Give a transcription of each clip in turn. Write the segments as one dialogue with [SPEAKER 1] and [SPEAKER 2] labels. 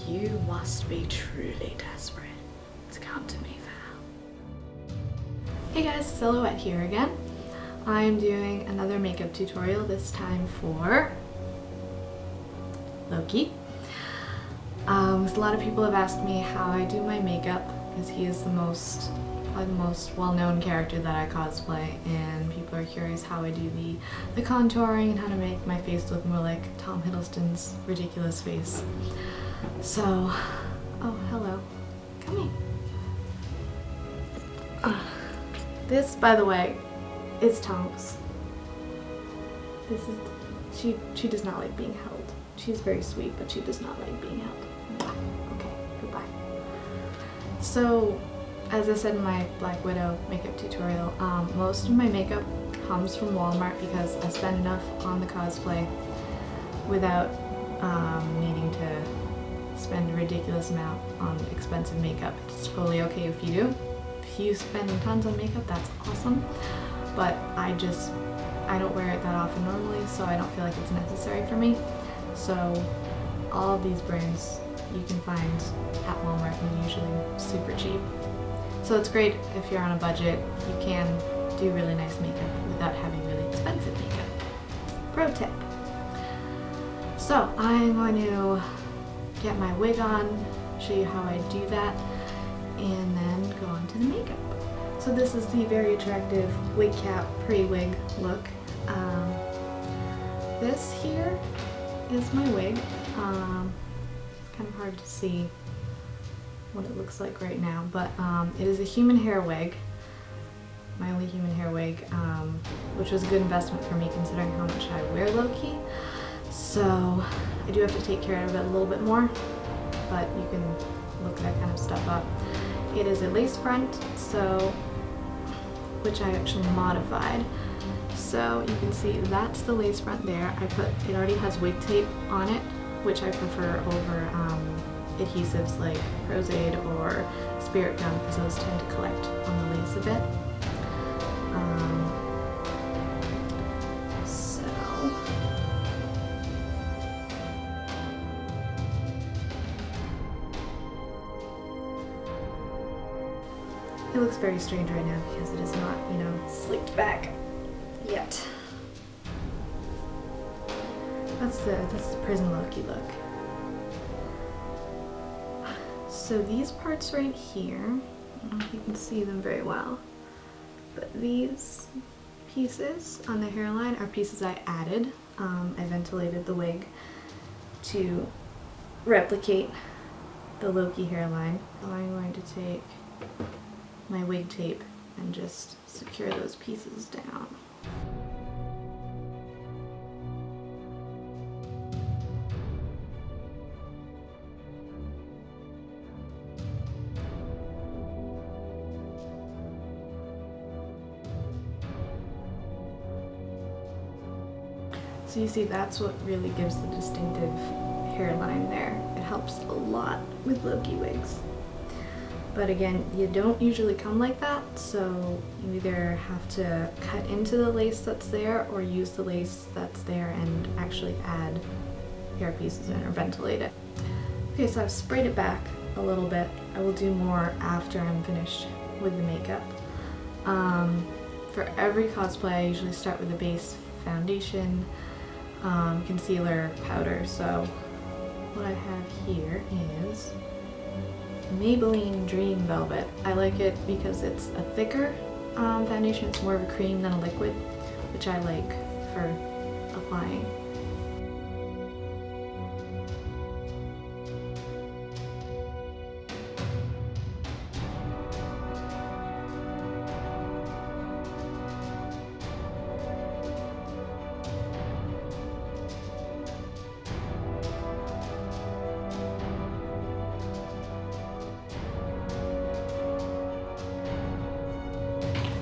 [SPEAKER 1] You must be truly desperate to come to me for help. Hey guys, Silhouette here again. I'm doing another makeup tutorial, this time for Loki. A lot of people have asked me how I do my makeup, because he is probably the most well-known character that I cosplay, and people are curious how I do the contouring and how to make my face look more like Tom Hiddleston's ridiculous face. So, oh hello, come here. This, by the way, is Tonks. She does not like being held. She's very sweet, but she does not like being held. Okay, goodbye. So, as I said in my Black Widow makeup tutorial, most of my makeup comes from Walmart because I spend enough on the cosplay without needing to spend a ridiculous amount on expensive makeup. It's totally okay if you do. If you spend tons on makeup, that's awesome. But I don't wear it that often normally, so I don't feel like it's necessary for me. So all of these brands you can find at Walmart and they're usually super cheap. So it's great if you're on a budget. You can do really nice makeup without having really expensive makeup. Pro tip. So I'm going to get my wig on, show you how I do that, and then go on to the makeup. So this is the very attractive wig cap pre-wig look. This here is my wig. Kind of hard to see what it looks like right now, but it is a human hair wig, my only human hair wig, which was a good investment for me considering how much I wear Loki. So I do have to take care of it a little bit more, but you can look that kind of stuff up. It is a lace front, which I actually modified. So you can see that's the lace front there. It already has wig tape on it, which I prefer over adhesives like Rose-Aid or Spirit Gum, because those tend to collect on the lace a bit. It looks very strange right now because it is not, slicked back yet. That's the prison Loki look. So these parts right here, I don't know if you can see them very well, but these pieces on the hairline are pieces I added. I ventilated the wig to replicate the Loki hairline. So I'm going to take my wig tape and just secure those pieces down. So you see, that's what really gives the distinctive hairline there. It helps a lot with Loki wigs. But again, you don't usually come like that, so you either have to cut into the lace that's there or use the lace that's there and actually add hair pieces in or ventilate it. Okay, so I've sprayed it back a little bit. I will do more after I'm finished with the makeup. For every cosplay, I usually start with a base foundation, concealer, powder. So what I have here is Maybelline Dream Velvet. I like it because it's a thicker foundation. It's more of a cream than a liquid, which I like for applying.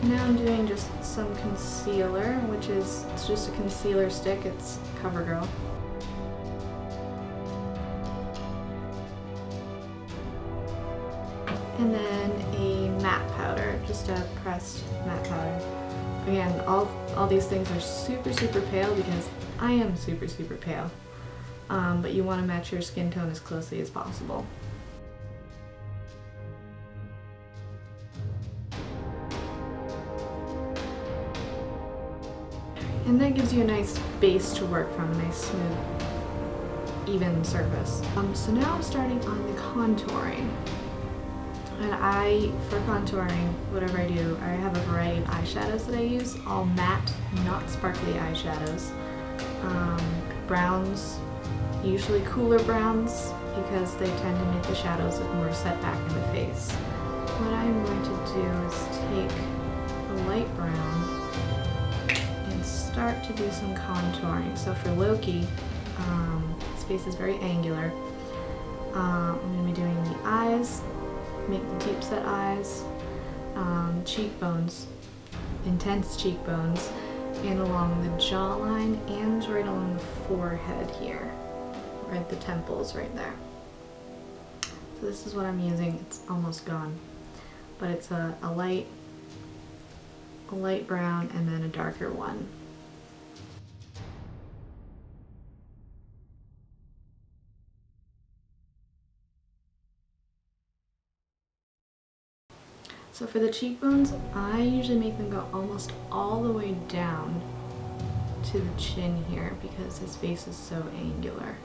[SPEAKER 1] Now I'm doing just some concealer, it's just a concealer stick. It's CoverGirl. And then a matte powder, just a pressed matte powder. Again, all these things are super, super pale because I am super, super pale. but you want to match your skin tone as closely as possible. And that gives you a nice base to work from, a nice smooth, even surface. So now I'm starting on the contouring. And for contouring, whatever I do, I have a variety of eyeshadows that I use, all matte, not sparkly eyeshadows. Browns, usually cooler browns, because they tend to make the shadows look more set back in the face. What I'm going to do is take a light brown and start to do some contouring. So for Loki, his face is very angular. I'm going to be doing the eyes, make the deep set eyes, cheekbones, intense cheekbones, and along the jawline and right along the forehead here, right at the temples right there. So this is what I'm using. It's almost gone, but it's a light brown and then a darker one. So for the cheekbones, I usually make them go almost all the way down to the chin here because his face is so angular.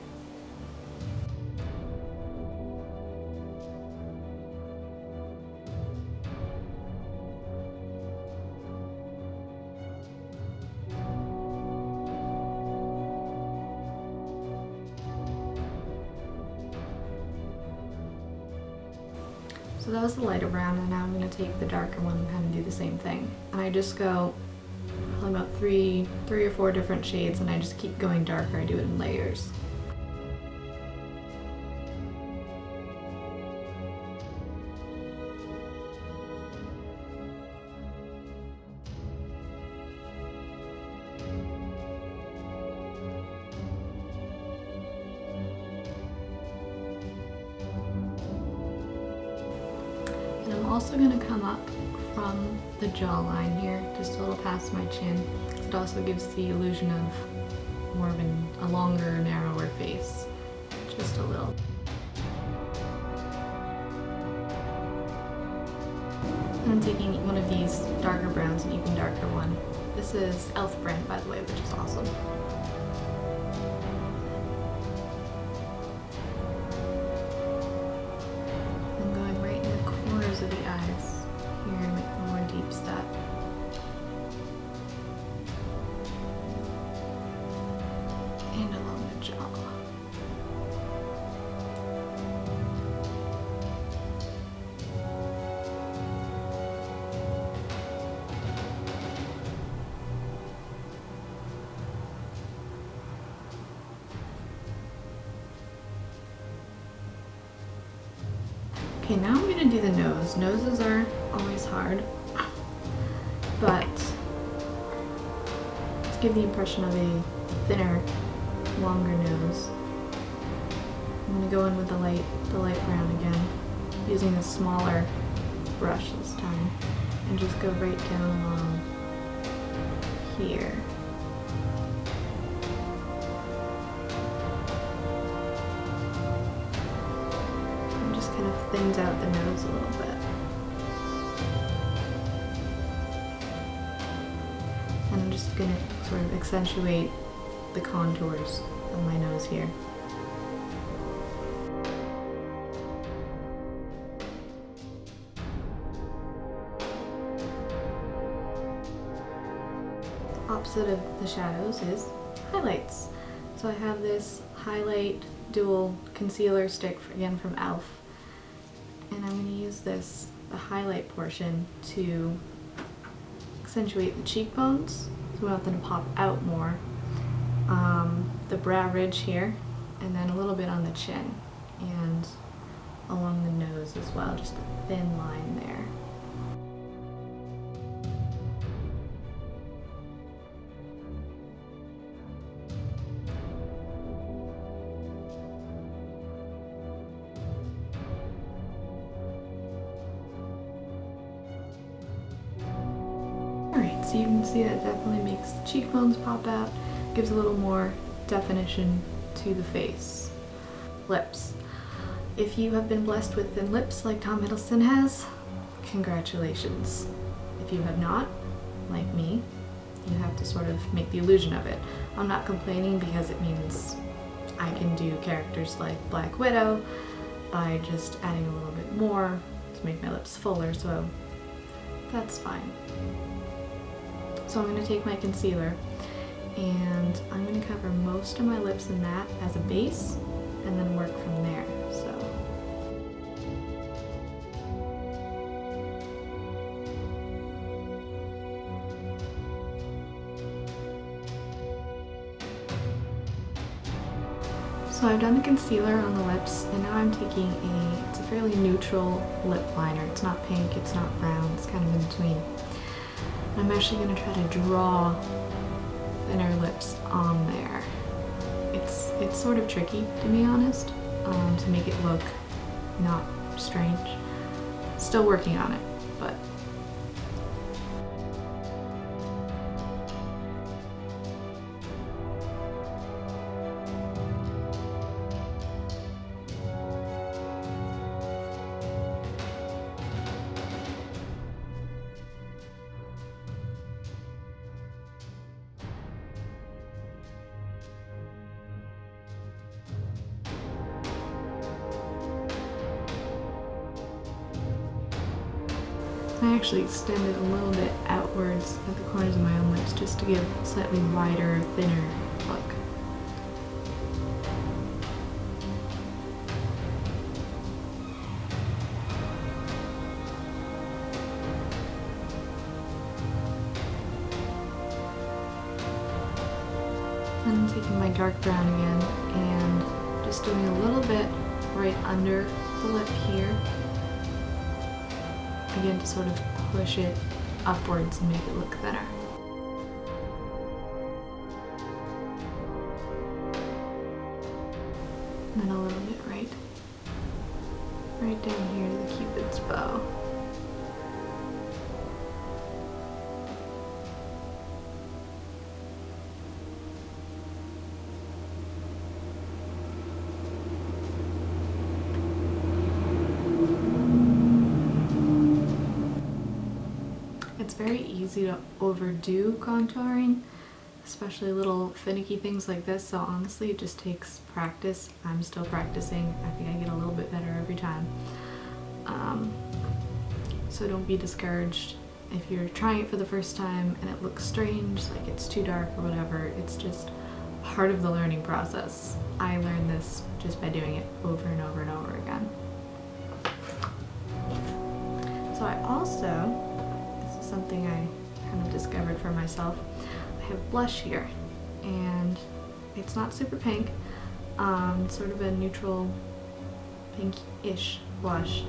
[SPEAKER 1] So that was the lighter brown, and now I'm going to take the darker one and kind of do the same thing. And I just go probably about three or four different shades, and I just keep going darker. I do it in layers. And I'm also going to come up from the jawline here, just a little past my chin. It also gives the illusion of more of a longer, narrower face. Just a little. And I'm taking one of these darker browns, an even darker one. This is e.l.f. brand, by the way, which is awesome. Of the eyes here and make a more deep set. And along the jaw. Okay, now I'm going to do the nose. Noses are always hard, but to give the impression of a thinner, longer nose, I'm going to go in with the light brown again, using a smaller brush this time, and just go right down along here. Kind of thins out the nose a little bit. And I'm just going to sort of accentuate the contours of my nose here. Opposite of the shadows is highlights. So I have this highlight dual concealer stick, again from e.l.f. And I'm going to use this, the highlight portion, to accentuate the cheekbones, so we want them to pop out more, the brow ridge here, and then a little bit on the chin, and along the nose as well, just a thin line there. So you can see that it definitely makes the cheekbones pop out, gives a little more definition to the face. Lips. If you have been blessed with thin lips like Tom Hiddleston has, congratulations. If you have not, like me, you have to sort of make the illusion of it. I'm not complaining because it means I can do characters like Black Widow by just adding a little bit more to make my lips fuller, so that's fine. So I'm going to take my concealer and I'm going to cover most of my lips in that as a base and then work from there. So I've done the concealer on the lips, and now I'm taking it's a fairly neutral lip liner. It's not pink, it's not brown, it's kind of in between. I'm actually going to try to draw thinner lips on there. It's sort of tricky, to be honest, to make it look not strange. Still working on it, but I actually extended a little bit outwards at the corners of my own lips just to give a slightly wider, thinner look. And I'm taking my dark brown again and just doing a little bit right under the lip here. Again, to sort of push it upwards and make it look thinner. And then a little bit right down here to the Cupid's bow. It's very easy to overdo contouring, especially little finicky things like this, so honestly it just takes practice. I'm still practicing. I think I get a little bit better every time. So don't be discouraged if you're trying it for the first time and it looks strange, like it's too dark or whatever. It's just part of the learning process. I learned this just by doing it over and over and over again. So I also, something I kind of discovered for myself. I have blush here, and it's not super pink, sort of a neutral pink-ish blush.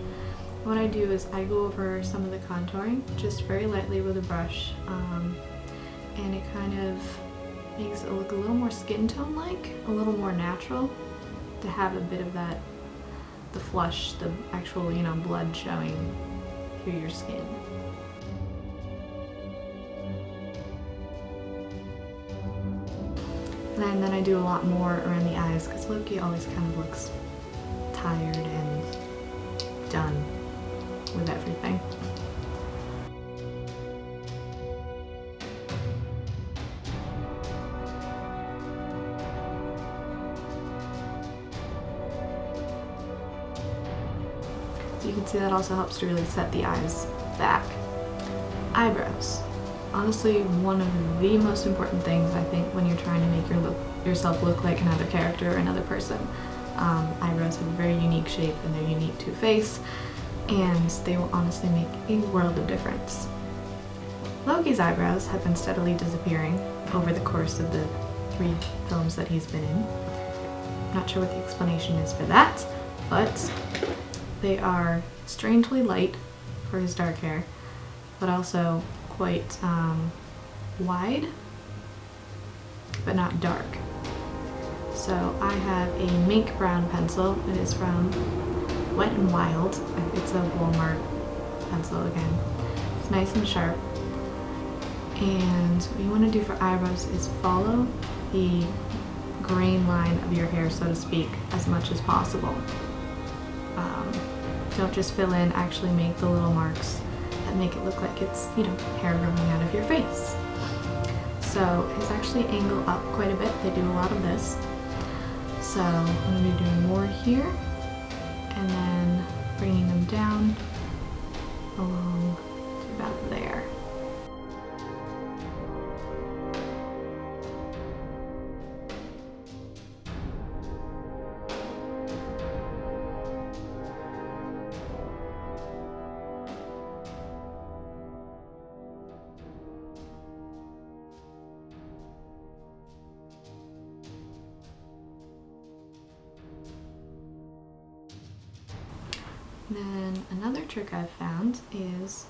[SPEAKER 1] What I do is I go over some of the contouring just very lightly with a brush, and it kind of makes it look a little more skin tone-like, a little more natural, to have a bit of that, the flush, the actual, blood showing through your skin. And then I do a lot more around the eyes because Loki always kind of looks tired and done with everything. So you can see that also helps to really set the eyes back. Eyebrows. Honestly, one of the most important things I think when you're trying to make yourself look like another character or another person. Eyebrows have a very unique shape and they're unique to a face, and they will honestly make a world of difference. Loki's eyebrows have been steadily disappearing over the course of the 3 films that he's been in. Not sure what the explanation is for that, but they are strangely light for his dark hair, but also quite wide, but not dark. So I have a mink brown pencil. It is from Wet n Wild. It's a Walmart pencil again. It's nice and sharp. And what you want to do for eyebrows is follow the grain line of your hair, so to speak, as much as possible. Don't just fill in, actually make the little marks that make it look like it's, you know, hair growing out of your face. So it's actually angled up quite a bit. They do a lot of this. So I'm going to be doing more here and then bringing them down along to about there. Then another trick I've found is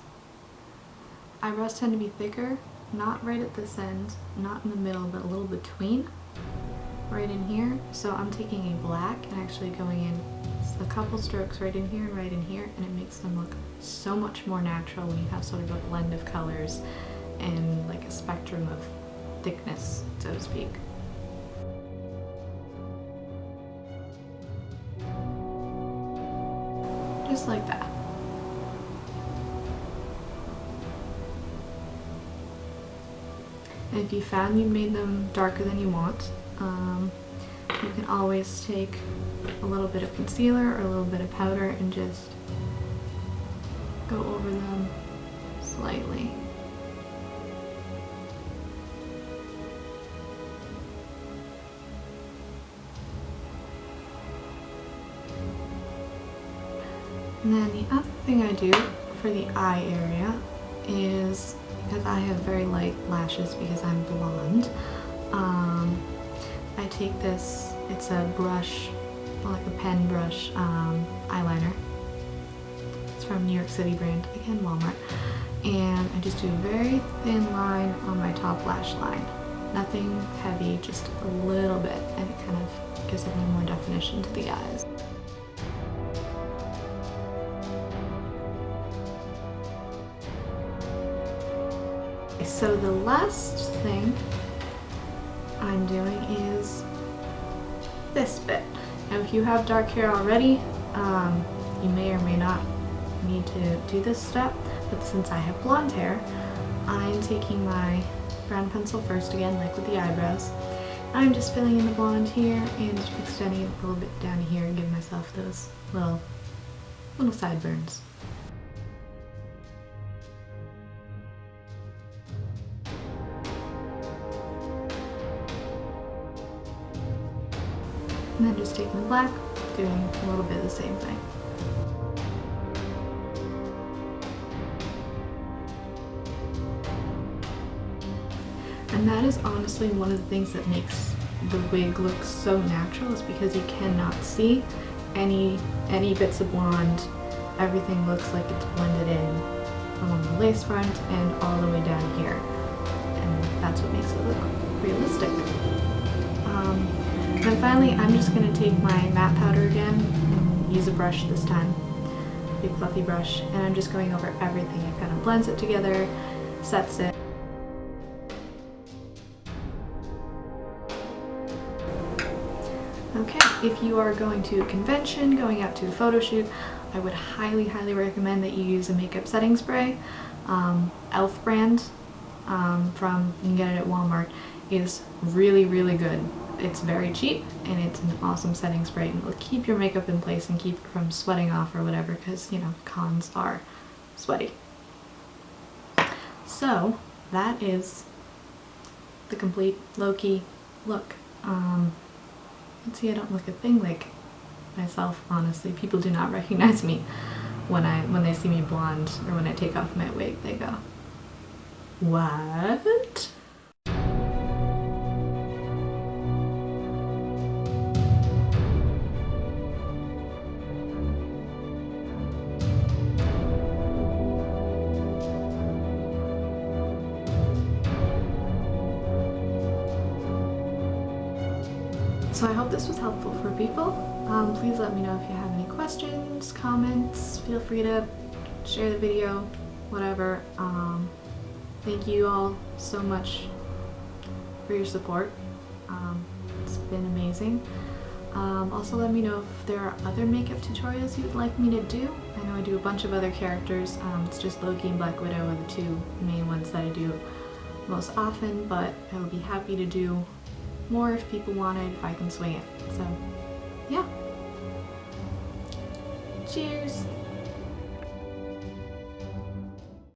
[SPEAKER 1] eyebrows tend to be thicker, not right at this end, not in the middle, but a little between, right in here. So I'm taking a black and actually going in a couple strokes right in here and right in here, and it makes them look so much more natural when you have sort of a blend of colors and like a spectrum of thickness, so to speak. Just like that. And if you found you made them darker than you want, you can always take a little bit of concealer or a little bit of powder and just go over them slightly. And then the other thing I do for the eye area is, because I have very light lashes because I'm blonde, I take this, it's a brush, like a pen brush eyeliner. It's from New York City brand, again Walmart. And I just do a very thin line on my top lash line. Nothing heavy, just a little bit, and it kind of gives it a little more definition to the eyes. So the last thing I'm doing is this bit. Now if you have dark hair already, you may or may not need to do this step, but since I have blonde hair, I'm taking my brown pencil first again, like with the eyebrows. I'm just filling in the blonde here and extending it a little bit down here and giving myself those little sideburns. And then just taking the black, doing a little bit of the same thing. And that is honestly one of the things that makes the wig look so natural, is because you cannot see any bits of blonde. Everything looks like it's blended in along the lace front and all the way down here. And that's what makes it look realistic. And finally, I'm just going to take my matte powder again and use a brush this time, big fluffy brush, and I'm just going over everything. It kind of blends it together, sets it. Okay, if you are going to a convention, going out to a photo shoot, I would highly, highly recommend that you use a makeup setting spray. e.l.f. brand, you can get it at Walmart, is really, really good. It's very cheap and it's an awesome setting spray, and it'll keep your makeup in place and keep it from sweating off or whatever, because, you know, cons are sweaty. So that is the complete Loki look. Let's see, I don't look a thing like myself, honestly. People do not recognize me when they see me blonde, or when I take off my wig, they go, "What?" So I hope this was helpful for people. Please let me know if you have any questions, comments. Feel free to share the video, whatever. Thank you all so much for your support. It's been amazing. Also let me know if there are other makeup tutorials you would like me to do. I know I do a bunch of other characters. It's just Loki and Black Widow are the two main ones that I do most often, but I would be happy to do more if people wanted, if I can swing it. So yeah. Cheers!